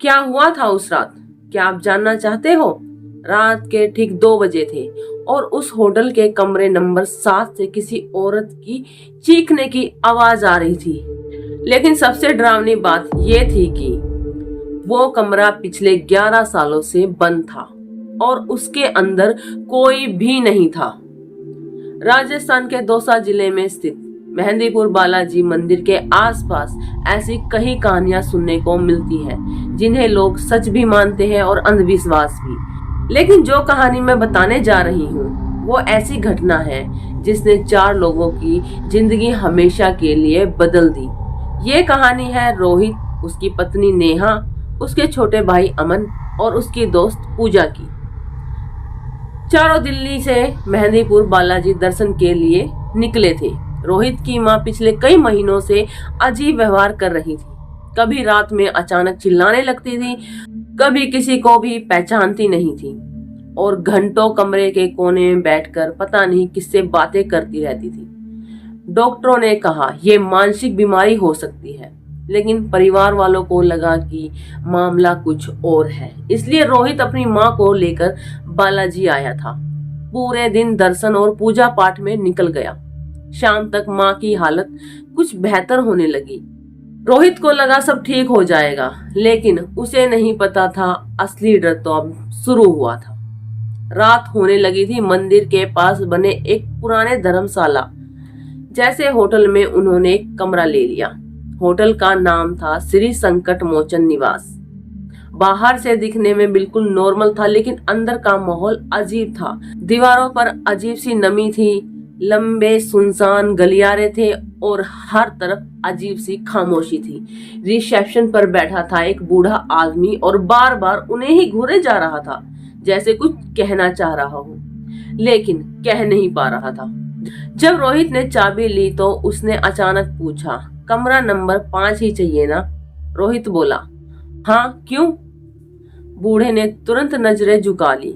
क्या हुआ था उस रात? क्या आप जानना चाहते हो? रात के ठीक 2 बजे थे और उस होटल के कमरे नंबर 7 से किसी औरत की चीखने की आवाज आ रही थी। लेकिन सबसे डरावनी बात यह थी कि वो कमरा पिछले 11 सालों से बंद था और उसके अंदर कोई भी नहीं था। राजस्थान के दौसा जिले में स्थित मेहंदीपुर बालाजी मंदिर के आसपास ऐसी कई कहानियां सुनने को मिलती हैं, जिन्हें लोग सच भी मानते हैं और अंधविश्वास भी। लेकिन जो कहानी मैं बताने जा रही हूँ वो ऐसी घटना है जिसने 4 लोगों की जिंदगी हमेशा के लिए बदल दी। ये कहानी है रोहित, उसकी पत्नी नेहा, उसके छोटे भाई अमन और उसकी दोस्त पूजा की। चारों दिल्ली से मेहंदीपुर बालाजी दर्शन के लिए निकले थे। रोहित की माँ पिछले कई महीनों से अजीब व्यवहार कर रही थी। कभी रात में अचानक चिल्लाने लगती थी, कभी किसी को भी पहचानती नहीं थी और घंटों कमरे के कोने में बैठकर पता नहीं किससे बातें करती रहती थी। डॉक्टरों ने कहा यह मानसिक बीमारी हो सकती है, लेकिन परिवार वालों को लगा कि मामला कुछ और है, इसलिए रोहित अपनी माँ को लेकर बालाजी आया था। पूरे दिन दर्शन और पूजा पाठ में निकल गया। शाम तक माँ की हालत कुछ बेहतर होने लगी। रोहित को लगा सब ठीक हो जाएगा, लेकिन उसे नहीं पता था असली डर तो अब शुरू हुआ था। रात होने लगी थी। मंदिर के पास बने एक पुराने धर्मशाला जैसे होटल में उन्होंने एक कमरा ले लिया। होटल का नाम था श्री संकट मोचन निवास। बाहर से दिखने में बिल्कुल नॉर्मल था, लेकिन अंदर का माहौल अजीब था। दीवारों पर अजीब सी नमी थी, लंबे सुनसान गलियारे थे और हर तरफ अजीब सी खामोशी थी। रिसेप्शन पर बैठा था एक बूढ़ा आदमी और बार बार उन्हें ही घूरे जा रहा था, जैसे कुछ कहना चाह रहा हो, लेकिन कह नहीं पा रहा था। जब रोहित ने चाबी ली तो उसने अचानक पूछा, कमरा नंबर 5 ही चाहिए ना? रोहित बोला, हाँ क्यों? बूढ़े ने तुरंत नजरें झुका ली।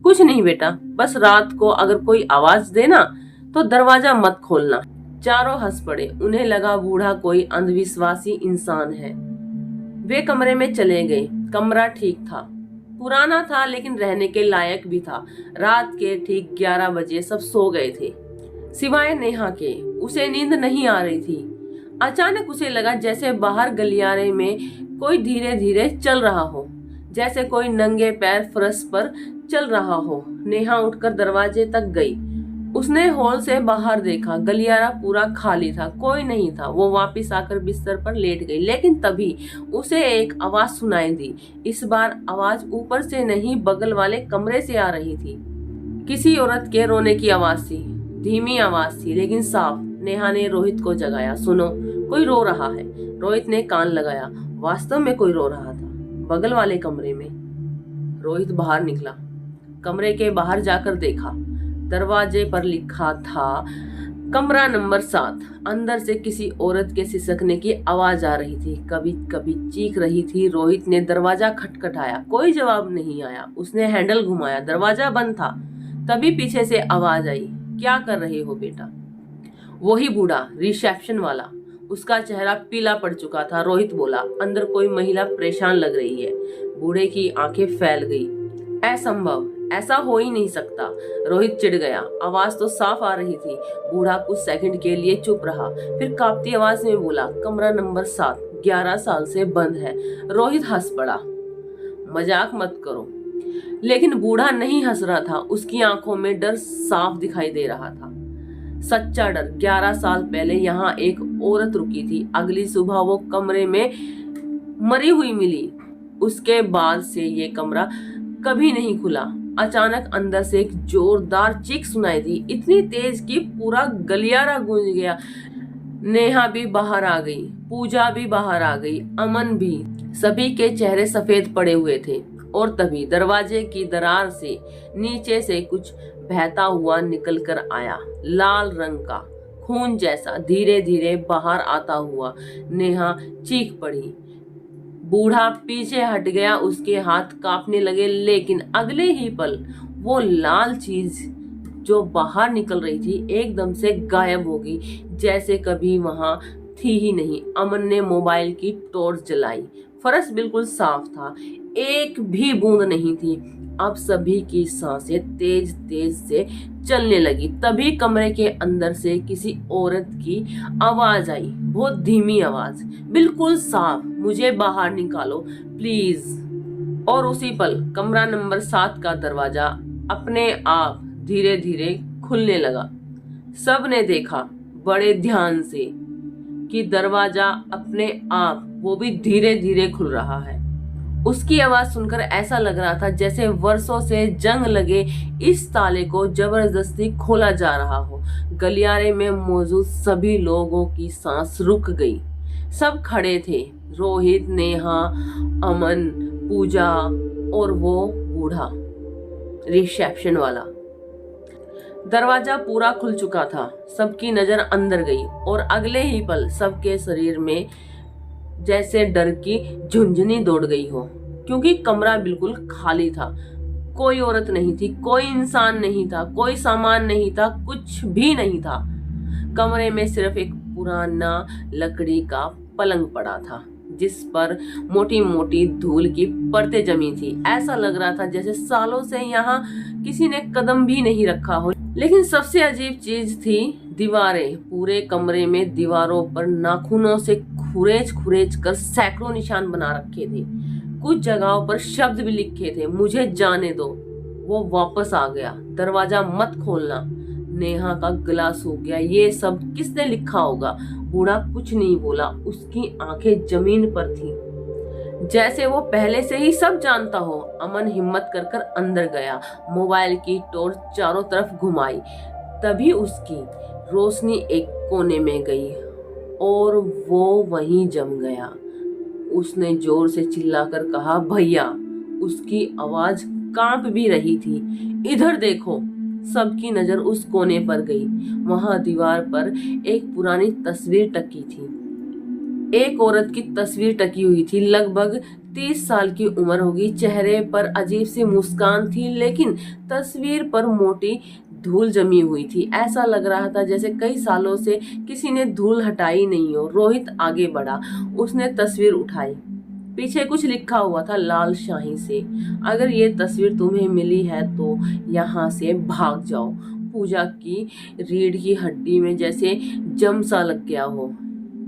कुछ नहीं बेटा, बस रात को अगर कोई आवाज देना तो दरवाजा मत खोलना। चारों हंस पड़े। उन्हें लगा बूढ़ा कोई अंधविश्वासी इंसान है। वे कमरे में चले गए। कमरा ठीक था, पुराना था लेकिन रहने के लायक भी था। रात के ठीक 11 बजे सब सो गए थे, सिवाय नेहा के। उसे नींद नहीं आ रही थी। अचानक उसे लगा जैसे बाहर गलियारे में कोई धीरे धीरे चल रहा हो, जैसे कोई नंगे पैर फर्श पर चल रहा हो। नेहा उठकर दरवाजे तक गई। उसने हॉल से बाहर देखा। गलियारा पूरा खाली था, कोई नहीं था। वो वापस आकर बिस्तर पर लेट गई, लेकिन तभी उसे एक आवाज सुनाई दी। इस बार आवाज ऊपर से नहीं, बगल वाले कमरे से आ रही थी। किसी औरत के रोने की आवाज थी। धीमी आवाज थी लेकिन साफ। नेहा ने रोहित को जगाया। सुनो, कोई रो रहा है। रोहित ने कान लगाया। वास्तव में कोई रो रहा था, बगल वाले कमरे में। रोहित बाहर निकला। कमरे के बाहर जाकर देखा, दरवाजे पर लिखा था कमरा नंबर 7। अंदर से किसी औरत के सिसकने की आवाज आ रही थी, कभी कभी चीख रही थी। रोहित ने दरवाजा खटखटाया, कोई जवाब नहीं आया। उसने हैंडल घुमाया, दरवाजा बंद था। तभी पीछे से आवाज आई, क्या कर रहे हो बेटा? वही बूढ़ा, रिसेप्शन वाला। उसका चेहरा पीला पड़ चुका था। रोहित बोला, अंदर कोई महिला परेशान लग रही है। बूढ़े की आंखें फैल गई। असंभव, ऐसा हो ही नहीं सकता। रोहित चिढ़ गया। आवाज तो साफ आ रही थी। बूढ़ा कुछ सेकंड के लिए चुप रहा, फिर कांपती आवाज में बोला, कमरा नंबर 7 11 साल से बंद है। रोहित हंस पड़ा। मजाक मत करो। लेकिन बूढ़ा नहीं हंस रहा था। उसकी आंखों में डर साफ दिखाई दे रहा था, सच्चा डर। 11 साल पहले यहाँ एक औरत रुकी थी। अगली सुबह वो कमरे में मरी हुई मिली। उसके बाद से ये कमरा कभी नहीं खुला। अचानक अंदर से एक जोरदार चीख सुनाई दी, इतनी तेज कि पूरा गलियारा गूंज गया। नेहा भी बाहर आ गई, पूजा भी बाहर आ गई, अमन भी। सभी के चेहरे सफेद पड़े हुए थे और तभी दरवाजे की दरार से नीचे से कुछ बहता हुआ निकल कर आया, लाल रंग का, खून जैसा, धीरे धीरे बाहर आता हुआ। नेहा चीख पड़ी। बूढ़ा पीछे हट गया, उसके हाथ कांपने लगे, लेकिन अगले ही पल वो लाल चीज जो बाहर निकल रही थी एकदम से गायब हो गई, जैसे कभी वहां थी ही नहीं। अमन ने मोबाइल की टॉर्च जलाई। फर्श बिल्कुल साफ था, एक भी बूंद नहीं थी। अब सभी की सांसें तेज तेज से चलने लगी। तभी कमरे के अंदर से किसी औरत की आवाज आई, बहुत धीमी आवाज, बिल्कुल साफ, मुझे बाहर निकालो प्लीज। और उसी पल कमरा नंबर 7 का दरवाजा अपने आप धीरे धीरे खुलने लगा। सब ने देखा बड़े ध्यान से कि दरवाजा अपने आप, वो भी धीरे धीरे खुल रहा है। उसकी आवाज सुनकर ऐसा लग रहा था जैसे वर्षों से जंग लगे इस ताले को जबरदस्ती खोला जा रहा हो। गलियारे में मौजूद सभी लोगों की सांस रुक गई। सब खड़े थे, रोहित, नेहा, अमन, पूजा और वो बूढ़ा रिसेप्शन वाला। दरवाजा पूरा खुल चुका था। सबकी नजर अंदर गई और अगले ही पल सबके शरीर में जैसे डर की झुंझुनी दौड़ गई हो, क्योंकि कमरा बिल्कुल खाली था। कोई औरत नहीं थी, कोई इंसान नहीं था, कोई सामान नहीं था, कुछ भी नहीं था। कमरे में सिर्फ एक पुराना लकड़ी का पलंग पड़ा था, जिस पर मोटी मोटी धूल की परतें जमी थी। ऐसा लग रहा था जैसे सालों से यहाँ किसी ने कदम भी नहीं रखा हो। लेकिन सबसे अजीब चीज थी दीवारें। पूरे कमरे में दीवारों पर नाखूनों से खुरेच खुरेच कर सैकड़ों निशान बना रखे थे। कुछ जगहों पर शब्द भी लिखे थे, मुझे जाने दो। वो वापस आ गया, दरवाजा मत खोलना। नेहा का गला सूख गया, ये सब किसने लिखा होगा? बूढ़ा कुछ नहीं बोला, उसकी आंखें जमीन पर थी, जैसे वो पहले से ही सब जानता हो। अमन हिम्मत कर कर अंदर गया, मोबाइल की टॉर्च चारों तरफ घुमाई। तभी उसकी रोशनी एक कोने में गई और वो वहीं जम गया। उसने जोर से चिल्लाकर कहा, भैया। उसकी आवाज कांप भी रही थी। इधर देखो। सबकी नजर उस कोने पर गई। वहां दीवार पर एक पुरानी तस्वीर टकी थी। एक औरत की तस्वीर टकी हुई थी। लगभग 30 साल की उम्र होगी। चेहरे पर अजीब सी मुस्कान थी, लेकिन तस्वीर पर मोटी धूल जमी हुई थी। ऐसा लग रहा था जैसे कई सालों से किसी ने धूल हटाई नहीं हो। रोहित आगे बढ़ा, उसने तस्वीर उठाई। पीछे कुछ लिखा हुआ था लाल शाही से, अगर ये तस्वीर तुम्हें मिली है तो यहाँ से भाग जाओ। पूजा की रीढ़ की हड्डी में जैसे जम सा लग गया हो।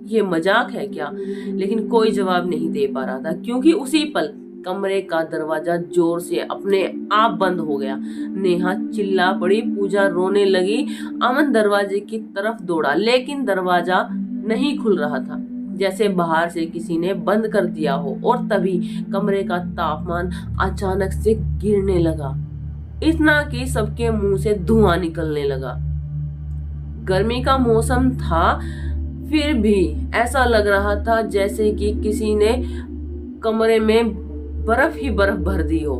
ये मजाक है क्या? लेकिन कोई जवाब नहीं दे पा रहा था, क्योंकि उसी पल कमरे का दरवाजा जोर से अपने आप बंद हो गया। नेहा चिल्ला पड़ी, पूजा रोने लगी। अमन दरवाजे की तरफ दौड़ा, लेकिन दरवाजा नहीं खुल रहा था, जैसे बाहर से किसी ने बंद कर दिया हो। और तभी कमरे का तापमान अचानक से गिरने लगा, इतना कि सबके मुंह से धुआं निकलने लगा। गर्मी का मौसम था, फिर भी ऐसा लग रहा था जैसे कि किसी ने कमरे में बर्फ ही बर्फ भर दी हो।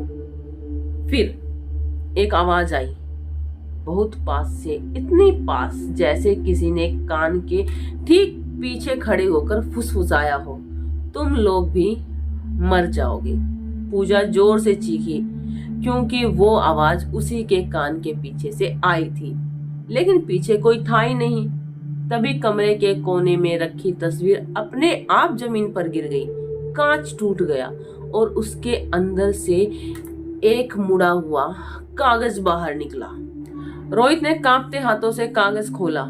फिर एक आवाज आई, बहुत पास से, इतनी पास जैसे किसी ने कान के ठीक पीछे खड़े होकर फुसफुसाया हो, तुम लोग भी मर जाओगे। पूजा जोर से चीखी, क्योंकि वो आवाज उसी के कान के पीछे से आई थी, लेकिन पीछे कोई था ही नहीं। तभी कमरे के कोने में रखी तस्वीर अपने आप जमीन पर गिर गई। कांच टूट गया और उसके अंदर से एक मुड़ा हुआ कागज बाहर निकला। रोहित ने कांपते हाथों से कागज खोला।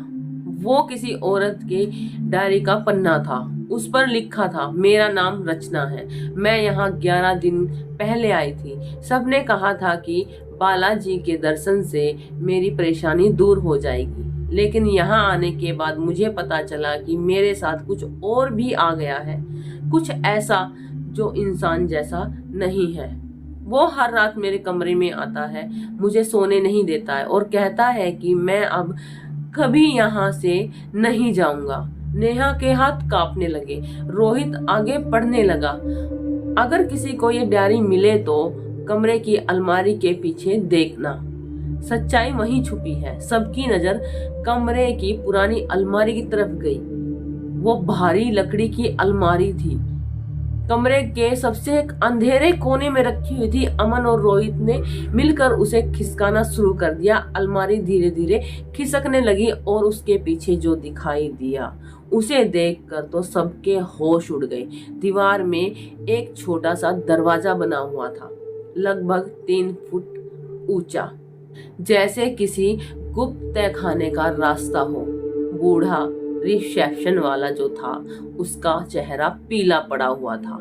वो किसी औरत के डायरी का पन्ना था। उस पर लिखा था, मेरा नाम रचना है, मैं यहाँ 11 दिन पहले आई थी। सबने कहा था कि बालाजी के दर्शन से मेरी परेशानी दूर हो जाएगी, लेकिन यहाँ आने के बाद मुझे पता चला कि मेरे साथ कुछ और भी आ गया है, कुछ ऐसा जो इंसान जैसा नहीं है। वो हर रात मेरे कमरे में आता है, मुझे सोने नहीं देता है और कहता है कि मैं अब कभी यहाँ से नहीं जाऊंगा। नेहा के हाथ कांपने लगे। रोहित आगे बढ़ने लगा। अगर किसी को ये डायरी मिले तो कमरे की अलमारी के पीछे देखना, सच्चाई वहीं छुपी है। सबकी नजर कमरे की पुरानी अलमारी की तरफ गई। वो भारी लकड़ी की अलमारी थी, कमरे के सबसे अंधेरे कोने में रखी हुई थी। अमन और रोहित ने मिलकर उसे खिसकाना शुरू कर दिया। अलमारी धीरे धीरे खिसकने लगी और उसके पीछे जो दिखाई दिया उसे देखकर तो सबके होश उड़ गए। दीवार में एक छोटा सा दरवाजा बना हुआ था, लगभग 3 फुट ऊंचा, जैसे किसी गुप्त तहखाने का रास्ता हो। बूढ़ा रिसेप्शन वाला जो था, उसका चेहरा पीला पड़ा हुआ था।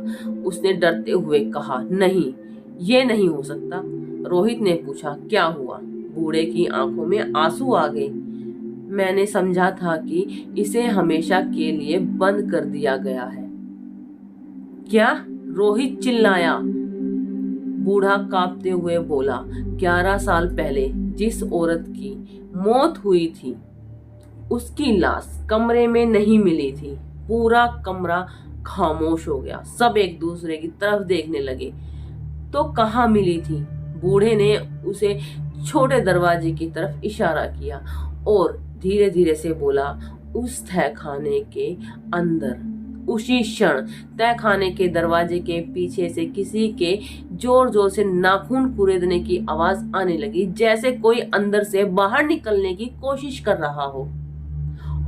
उसने डरते हुए कहा, नहीं, ये नहीं हो सकता। रोहित ने पूछा, क्या हुआ? बूढ़े की आंखों में आंसू आ गए। मैंने समझा था कि इसे हमेशा के लिए बंद कर दिया गया है। क्या? रोहित चिल्लाया। बूढ़ा कांपते हुए बोला, 11 साल पहले जिस औरत की मौत हुई थी, उसकी लाश कमरे में नहीं मिली थी। पूरा कमरा खामोश हो गया। सब एक दूसरे की तरफ देखने लगे। तो कहाँ मिली थी? बूढ़े ने उसे छोटे दरवाजे की तरफ इशारा किया और धीरे धीरे से बोला, उस तहखाने के अंदर। उसी क्षण तहखाने के दरवाजे के पीछे से किसी के जोर जोर से नाखून कुरेदने की आवाज आने लगी, जैसे कोई अंदर से बाहर निकलने की कोशिश कर रहा हो।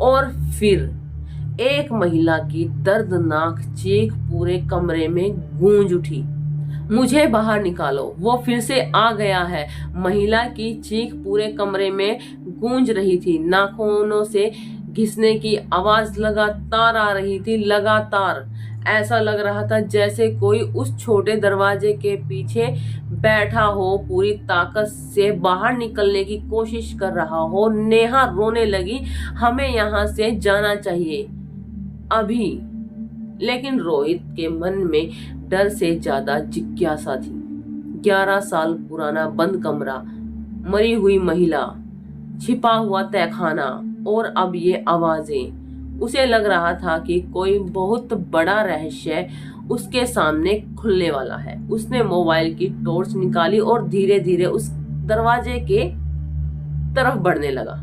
और फिर एक महिला की दर्दनाक चीख पूरे कमरे में गूंज उठी, मुझे बाहर निकालो, वो फिर से आ गया है। महिला की चीख पूरे कमरे में गूंज रही थी। नाखूनों से घिसने की आवाज लगातार आ रही थी, लगातार। ऐसा लग रहा था जैसे कोई उस छोटे दरवाजे के पीछे बैठा हो, पूरी ताकत से बाहर निकलने की कोशिश कर रहा हो। नेहा रोने लगी, हमें यहाँ से जाना चाहिए अभी। लेकिन रोहित के मन में डर से ज्यादा जिज्ञासा थी। 11 साल पुराना बंद कमरा, मरी हुई महिला, छिपा हुआ तहखाना और अब ये आवाजें। उसे लग रहा था कि कोई बहुत बड़ा रहस्य उसके सामने खुलने वाला है। उसने मोबाइल की टॉर्च निकाली और धीरे धीरे उस दरवाजे के तरफ बढ़ने लगा।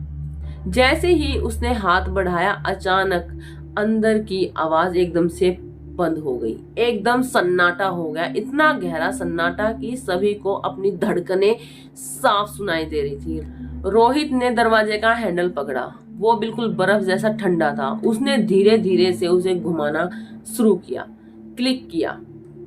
जैसे ही उसने हाथ बढ़ाया, अचानक अंदर की आवाज एकदम से बंद हो गई। एकदम सन्नाटा हो गया, इतना गहरा सन्नाटा कि सभी को अपनी धड़कनें साफ सुनाई दे रही थी। रोहित ने दरवाजे का हैंडल पकड़ा। वो बिल्कुल बर्फ जैसा ठंडा था। उसने धीरे धीरे से उसे घुमाना शुरू किया। क्लिक किया,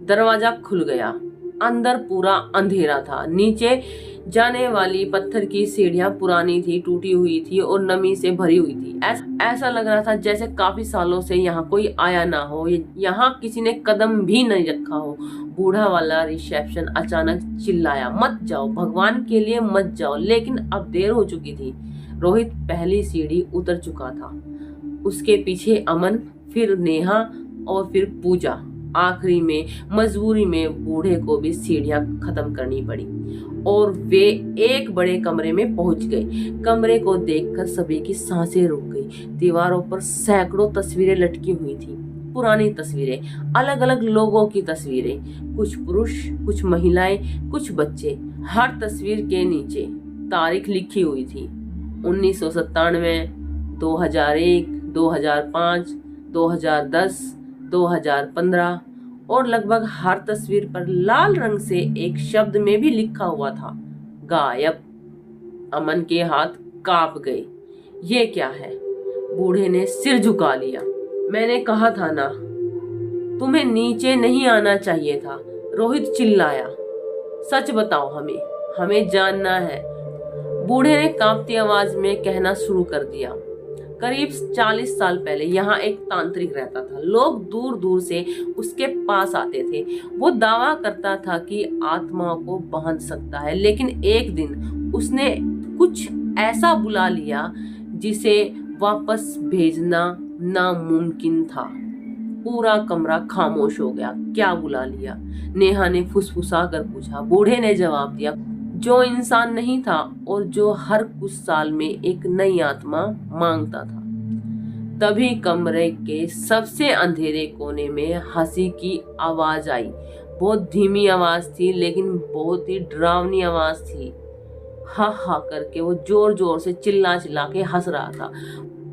दरवाजा खुल गया। अंदर पूरा अंधेरा था। नीचे जाने वाली पत्थर की सीढ़ियां पुरानी थी, टूटी हुई थी और नमी से भरी हुई थी। ऐसा लग रहा था जैसे काफी सालों से यहाँ कोई आया ना हो, यहाँ किसी ने कदम भी नहीं रखा हो। बूढ़ा वाला रिसेप्शन अचानक चिल्लाया, मत जाओ, भगवान के लिए मत जाओ। लेकिन अब देर हो चुकी थी। रोहित पहली सीढ़ी उतर चुका था, उसके पीछे अमन, फिर नेहा और फिर पूजा। आखिरी में मजबूरी में बूढ़े को भी सीढ़ियां खत्म करनी पड़ी और वे एक बड़े कमरे में पहुंच गए। कमरे को देखकर सभी की सांसें रुक गई। दीवारों पर सैकड़ों तस्वीरें लटकी हुई थी, पुरानी तस्वीरें, अलग अलग लोगों की तस्वीरें, कुछ पुरुष, कुछ महिलाएं, कुछ बच्चे। हर तस्वीर के नीचे तारीख लिखी हुई थी, 1997, 2001, 2005, 2010, 2015 और लगभग हर तस्वीर पर लाल रंग से एक शब्द में भी लिखा हुआ था, गायब। अमन के हाथ कांप गए। ये क्या है? बूढ़े ने सिर झुका लिया। मैंने कहा था ना, तुम्हें नीचे नहीं आना चाहिए था। रोहित चिल्लाया, सच बताओ, हमें जानना है। बूढ़े ने कांपती आवाज में कहना शुरू कर दिया, करीब 40 साल पहले यहाँ एक तांत्रिक रहता था। लोग दूर दूर से उसके पास आते थे। वो दावा करता था कि आत्माओं को बांध सकता है, लेकिन एक दिन उसने कुछ ऐसा बुला लिया जिसे वापस भेजना नामुमकिन था। पूरा कमरा खामोश हो गया। क्या बुला लिया? नेहा ने फुसफुसा कर पूछा। बूढ़े ने जवाब दिया, जो इंसान नहीं था और जो हर कुछ साल में एक नई आत्मा मांगता था। तभी कमरे के सबसे अंधेरे कोने में हंसी की आवाज आई। बहुत धीमी आवाज थी, लेकिन बहुत ही डरावनी आवाज थी। हा हा करके वो जोर जोर से चिल्ला चिल्ला के हंस रहा था।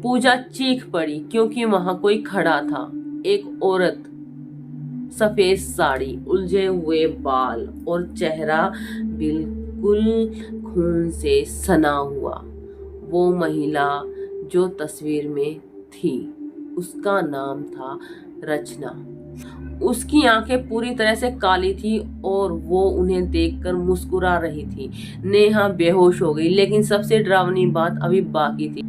पूजा चीख पड़ी क्योंकि वहां कोई खड़ा था। एक औरत, सफेद साड़ी, उलझे हुए बाल और चेहरा बिल्कुल खून से सना हुआ। वो महिला जो तस्वीर में थी। उसका नाम था रचना। उसकी आंखें पूरी तरह से काली थी और वो उन्हें देखकर मुस्कुरा रही थी। नेहा बेहोश हो गई, लेकिन सबसे डरावनी बात अभी बाकी थी।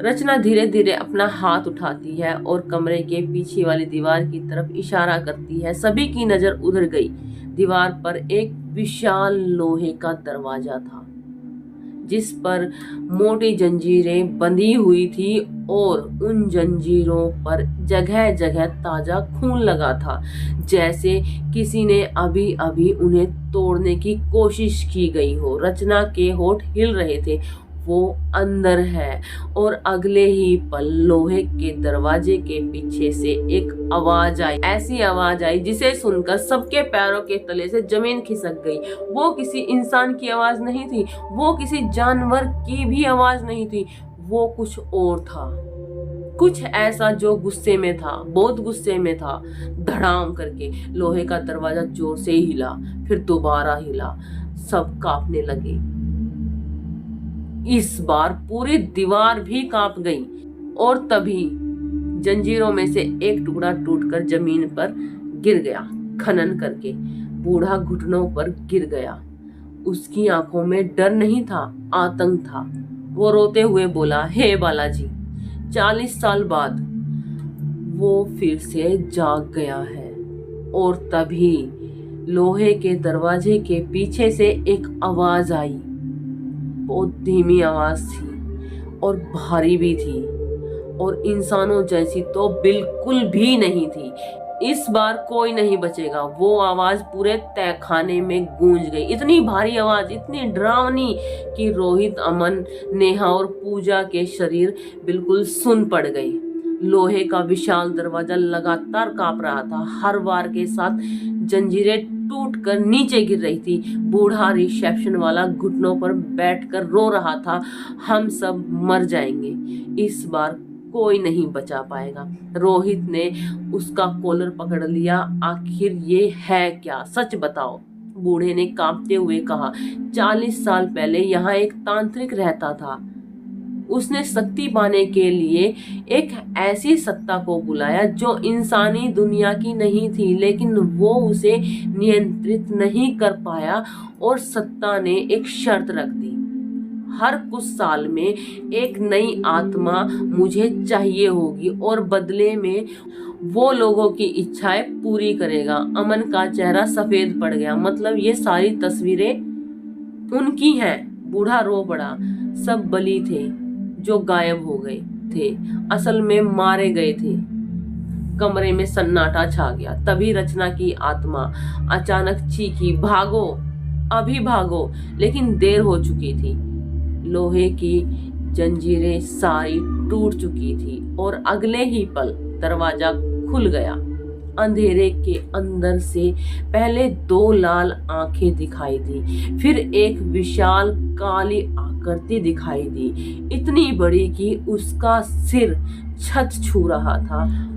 रचना धीरे धीरे अपना हाथ उठाती है और कमरे के पीछे वाली दीवार की तरफ इशारा करती है। सभी की नजर उधर गई। दीवार पर एक विशाल लोहे का दरवाजा था जिस पर मोटी जंजीरें बंधी हुई थी और उन जंजीरों पर जगह जगह ताजा खून लगा था, जैसे किसी ने अभी अभी उन्हें तोड़ने की कोशिश की गई हो। रचना के होठ हिल रहे थे। वो अंदर है। और अगले ही पल लोहे के दरवाजे के पीछे से एक आवाज आई। ऐसी आवाज आई जिसे सुनकर सबके पैरों के तले से जमीन खिसक गई। वो किसी इंसान की आवाज नहीं थी, वो किसी जानवर की भी आवाज नहीं थी, वो कुछ और था। कुछ ऐसा जो गुस्से में था, बहुत गुस्से में था। धड़ाम करके लोहे का दरवाजा जोर से हिला, फिर दोबारा हिला। सब कांपने लगे। इस बार पूरी दीवार भी कांप गई और तभी जंजीरों में से एक टुकड़ा टूटकर जमीन पर गिर गया। खनन करके बूढ़ा घुटनों पर गिर गया। उसकी आंखों में डर नहीं था, आतंक था। वो रोते हुए बोला, हे बालाजी, 40 साल बाद वो फिर से जाग गया है। और तभी लोहे के दरवाजे के पीछे से एक आवाज आई। बहुत धीमी आवाज थी और भारी भी थी और इंसानों जैसी तो बिल्कुल भी नहीं थी। इस बार कोई नहीं बचेगा। वो आवाज पूरे तहखाने में गूंज गई। इतनी भारी आवाज, इतनी डरावनी कि रोहित, अमन, नेहा और पूजा के शरीर बिल्कुल सुन पड़ गए। लोहे का विशाल दरवाजा लगातार कांप रहा था। हर वार के साथ जंजीरें टूटकर नीचे गिर रही थी। बूढ़ा रिसेप्शन वाला घुटनों पर बैठकर रो रहा था, हम सब मर जाएंगे, इस बार कोई नहीं बचा पाएगा। रोहित ने उसका कॉलर पकड़ लिया। आखिर ये है क्या, सच बताओ, बूढ़े ने कांपते हुए कहा। 40 साल पहले यहाँ एक तांत्रिक रहता था। उसने शक्ति पाने के लिए एक ऐसी सत्ता को बुलाया जो इंसानी दुनिया की नहीं थी, लेकिन वो उसे नियंत्रित नहीं कर पाया और सत्ता ने एक शर्त रख दी। हर कुछ साल में एक नई आत्मा मुझे चाहिए होगी और बदले में वो लोगों की इच्छाएं पूरी करेगा। अमन का चेहरा सफेद पड़ गया। मतलब ये सारी तस्वीरें उनकी हैं। बूढ़ा रो पड़ा। सब बली थे जो गायब हो गए थे, असल में मारे गए थे। कमरे में सन्नाटा छा गया। तभी रचना की आत्मा अचानक चीखी, भागो, अभी भागो। लेकिन देर हो चुकी थी। लोहे की जंजीरें सारी टूट चुकी थी और अगले ही पल दरवाजा खुल गया। अंधेरे के अंदर से पहले 2 लाल आंखें दिखाई दी, फिर एक विशाल काली आकृति दिखाई दी, इतनी बड़ी कि उसका सिर छत छू रहा था।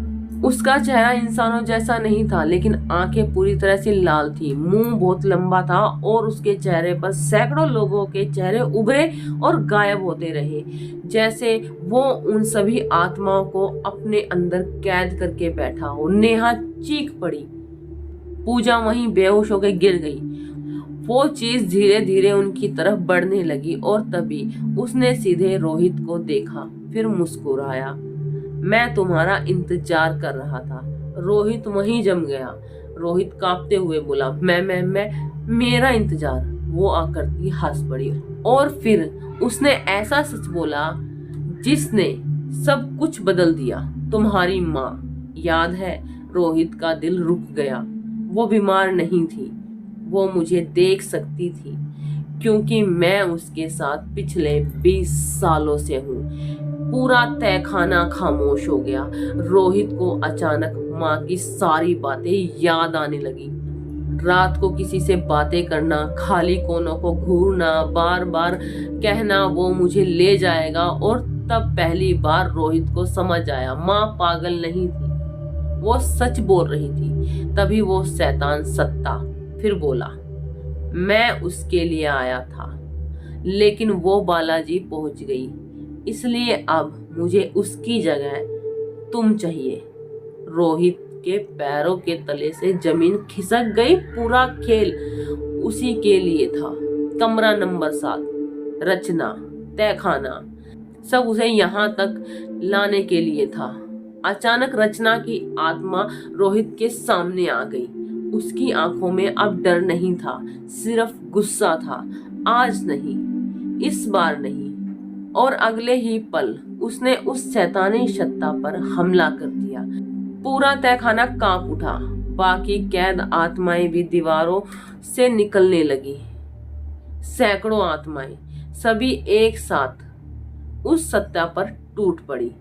उसका चेहरा इंसानों जैसा नहीं था, लेकिन आंखें पूरी तरह से लाल थी। मुंह बहुत लंबा था और उसके चेहरे पर सैकड़ों लोगों के चेहरे उभरे और गायब होते रहे, जैसे वो उन सभी आत्माओं को अपने अंदर कैद करके बैठा हो। नेहा चीख पड़ी। पूजा वहीं बेहोश होकर गिर गई। वो चीज धीरे धीरे उनकी तरफ बढ़ने लगी और तभी उसने सीधे रोहित को देखा, फिर मुस्कुराया। मैं तुम्हारा इंतजार कर रहा था। रोहित वहीं जम गया। रोहित कांपते हुए बोला, मैं मेरा इंतजार। वो आकृति हंस पड़ी और फिर उसने ऐसा सच बोला जिसने सब कुछ बदल दिया। तुम्हारी माँ याद है? रोहित का दिल रुक गया। वो बीमार नहीं थी, वो मुझे देख सकती थी क्योंकि मैं उसके साथ पिछले 20 सालों से हूँ। पूरा तहखाना खामोश हो गया। रोहित को अचानक माँ की सारी बातें याद आने लगी। रात को किसी से बातें करना, खाली कोनों को घूरना, बार बार कहना वो मुझे ले जाएगा। और तब पहली बार रोहित को समझ आया, माँ पागल नहीं थी, वो सच बोल रही थी। तभी वो शैतान सत्ता फिर बोला, मैं उसके लिए आया था लेकिन वो बालाजी पहुंच गई, इसलिए अब मुझे उसकी जगह तुम चाहिए। रोहित के पैरों के तले से जमीन खिसक गई। पूरा खेल उसी के लिए था। कमरा नंबर 7, रचना, तहखाना, सब उसे यहाँ तक लाने के लिए था। अचानक रचना की आत्मा रोहित के सामने आ गई। उसकी आंखों में अब डर नहीं था, सिर्फ गुस्सा था। आज नहीं, इस बार नहीं। और अगले ही पल उसने उस शैतानी सत्ता पर हमला कर दिया। पूरा तहखाना कांप उठा। बाकी कैद आत्माएं भी दीवारों से निकलने लगी। सैकड़ों आत्माएं, सभी एक साथ उस सत्ता पर टूट पड़ी।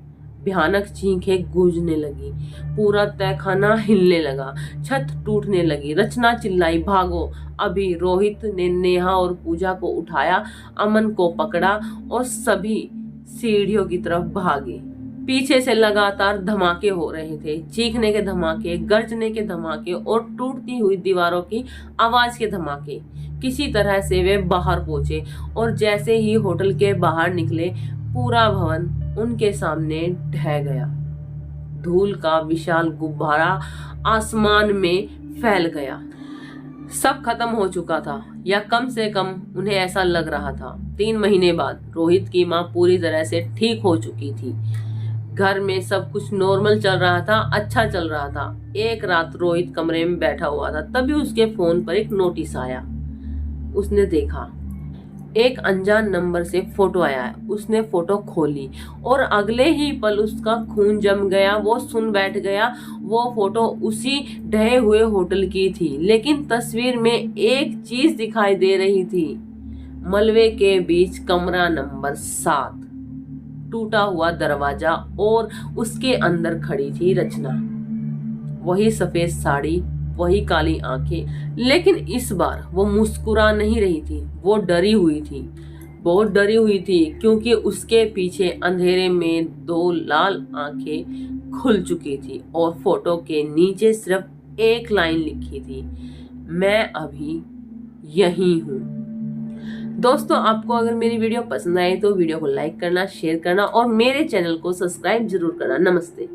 भयानक चीखें गूंजने लगी। पूरा तहखाना हिलने लगा। छत टूटने लगी। रचना चिल्लाई, भागो। अभी रोहित ने नेहा और पूजा को उठाया, अमन को पकड़ा और सभी सीढ़ियों की तरफ भागे। पीछे से लगातार धमाके हो रहे थे। चीखने के धमाके, गर्जने के धमाके और टूटती हुई दीवारों की आवाज के धमाके। किसी तरह से वे बाहर पहुंचे और जैसे ही होटल के बाहर निकले, पूरा भवन उनके सामने ढह गया। धूल का विशाल गुब्बारा आसमान में फैल गया। सब खत्म हो चुका था, या कम से कम उन्हें ऐसा लग रहा था। 3 महीने बाद रोहित की माँ पूरी तरह से ठीक हो चुकी थी। घर में सब कुछ नॉर्मल चल रहा था, अच्छा चल रहा था। एक रात रोहित कमरे में बैठा हुआ था, तभी उसके फोन पर एक नोटिस आया। उसने देखा, एक अनजान नंबर से फोटो आया है। उसने फोटो खोली और अगले ही पल उसका खून जम गया। वो सुन बैठ गया। वो फोटो उसी ढहे हुए होटल की थी, लेकिन तस्वीर में एक चीज दिखाई दे रही थी। मलबे के बीच कमरा नंबर 7, टूटा हुआ दरवाजा और उसके अंदर खड़ी थी रचना। वही सफेद साड़ी, वही काली आंखें, लेकिन इस बार वो मुस्कुरा नहीं रही थी। वो डरी हुई थी, बहुत डरी हुई थी, क्योंकि उसके पीछे अंधेरे में 2 लाल आंखें खुल चुकी थी और फोटो के नीचे सिर्फ एक लाइन लिखी थी, मैं अभी यहीं हूँ। दोस्तों, आपको अगर मेरी वीडियो पसंद आए तो वीडियो को लाइक करना, शेयर करना और मेरे चैनल को सब्सक्राइब जरूर करना। नमस्ते।